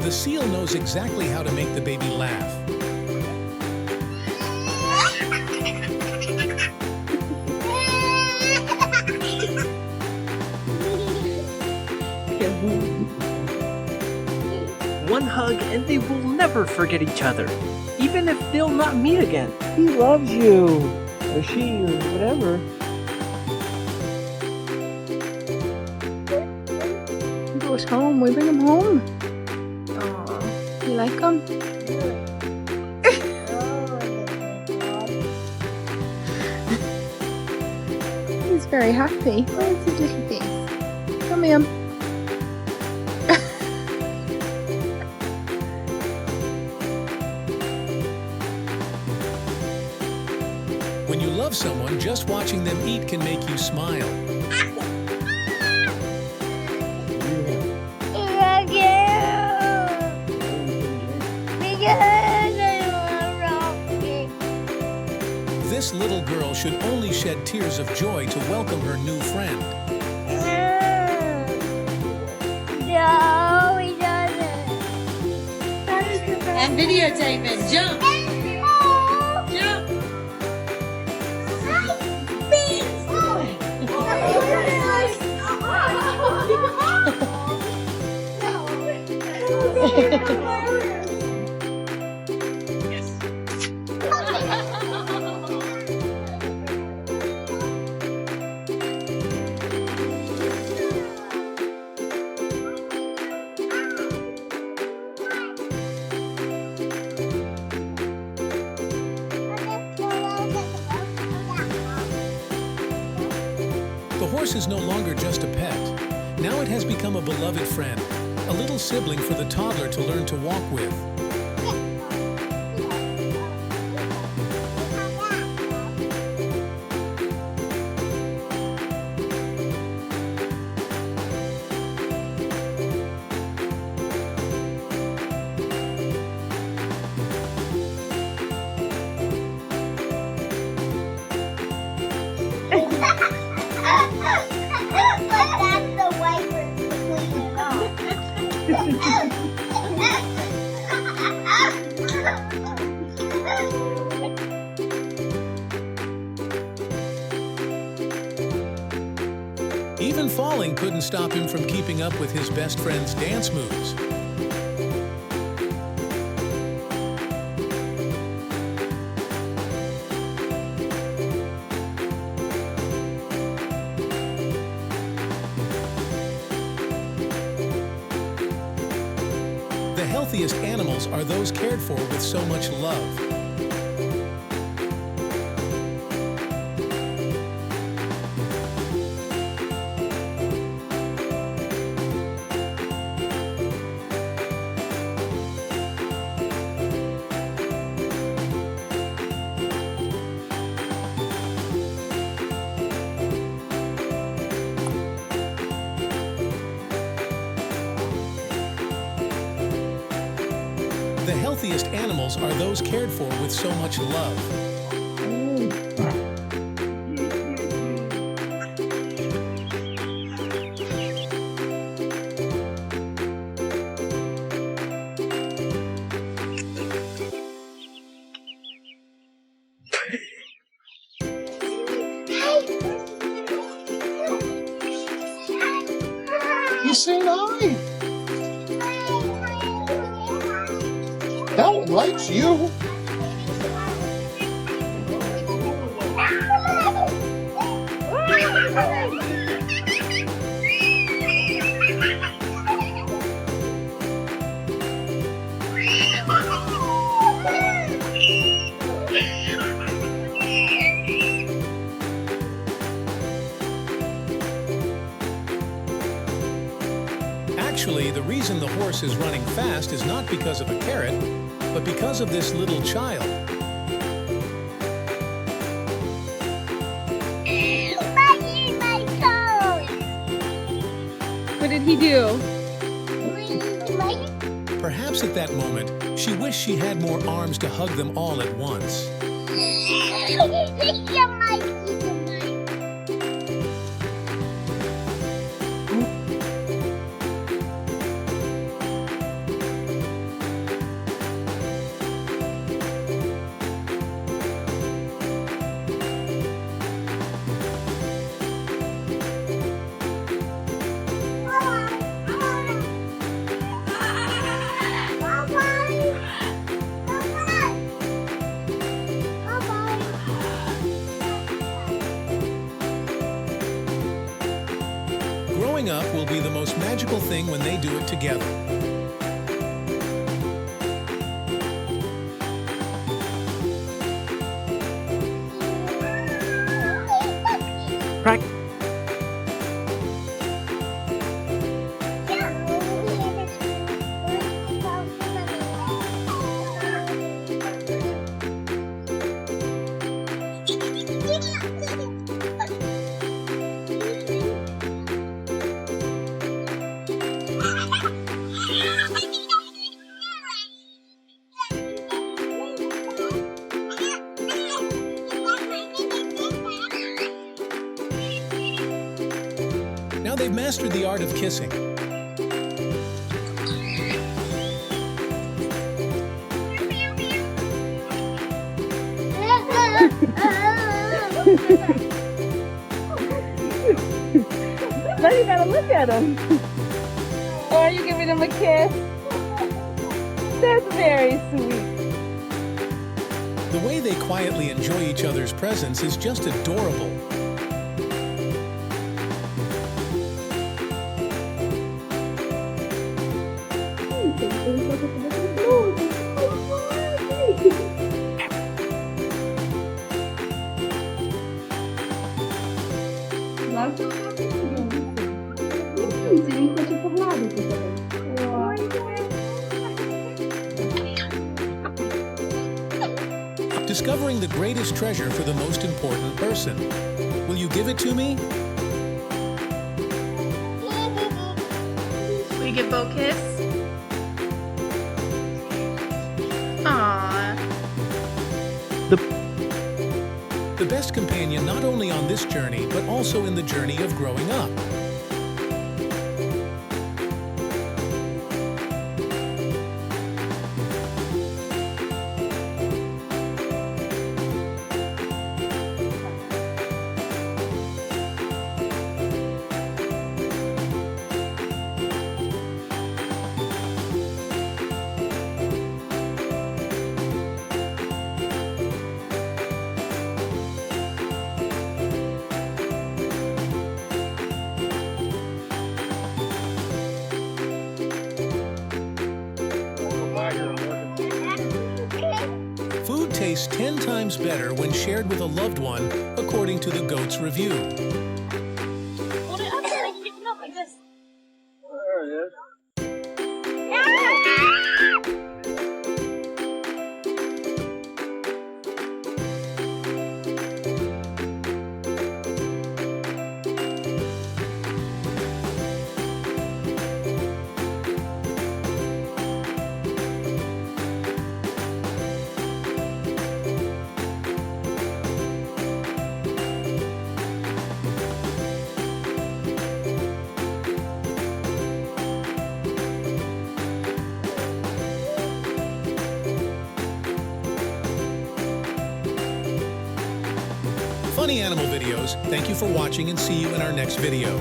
The seal knows exactly how to make the baby laugh. One hug and they will never forget each other, even if they'll not meet again. He loves you, or she, or whatever. He goes home. We bring him home. Aw, you like him? He's very happy. Where's his little face? Come here. When you love someone, just watching them eat can make you smile. This little girl should only shed tears of joy to welcome her new friend. No, he doesn't. And videotape it. Jump. Jump. The horse is no longer just a pet. Now it has become a beloved friend, a little sibling for the toddler to learn to walk with. Even falling couldn't stop him from keeping up with his best friend's dance moves. The healthiest animals are those cared for with so much love. The healthiest animals are those cared for with so much love. He's saying hi. That one likes you. Actually, the reason the horse is running fast is not because of a carrot, but because of this little child. What did he do? Perhaps at that moment, she wished she had more arms to hug them all at once. growing up will be the most magical thing when they do it together. Now they've mastered the art of kissing. Now you gotta look at him. Or are you giving him a kiss? That's very sweet. The way they quietly enjoy each other's presence is just adorable. Discovering the greatest treasure for the most important person. Will you give it to me? Will you give Bo a kiss? Aww. The best companion not only on this journey, but also in the journey of growing up. Food tastes 10 times better when shared with a loved one, according to the Goat's review. Hold it up so I can pick it up like this. There it is. Funny Animal Videos, thank you for watching and see you in our next video.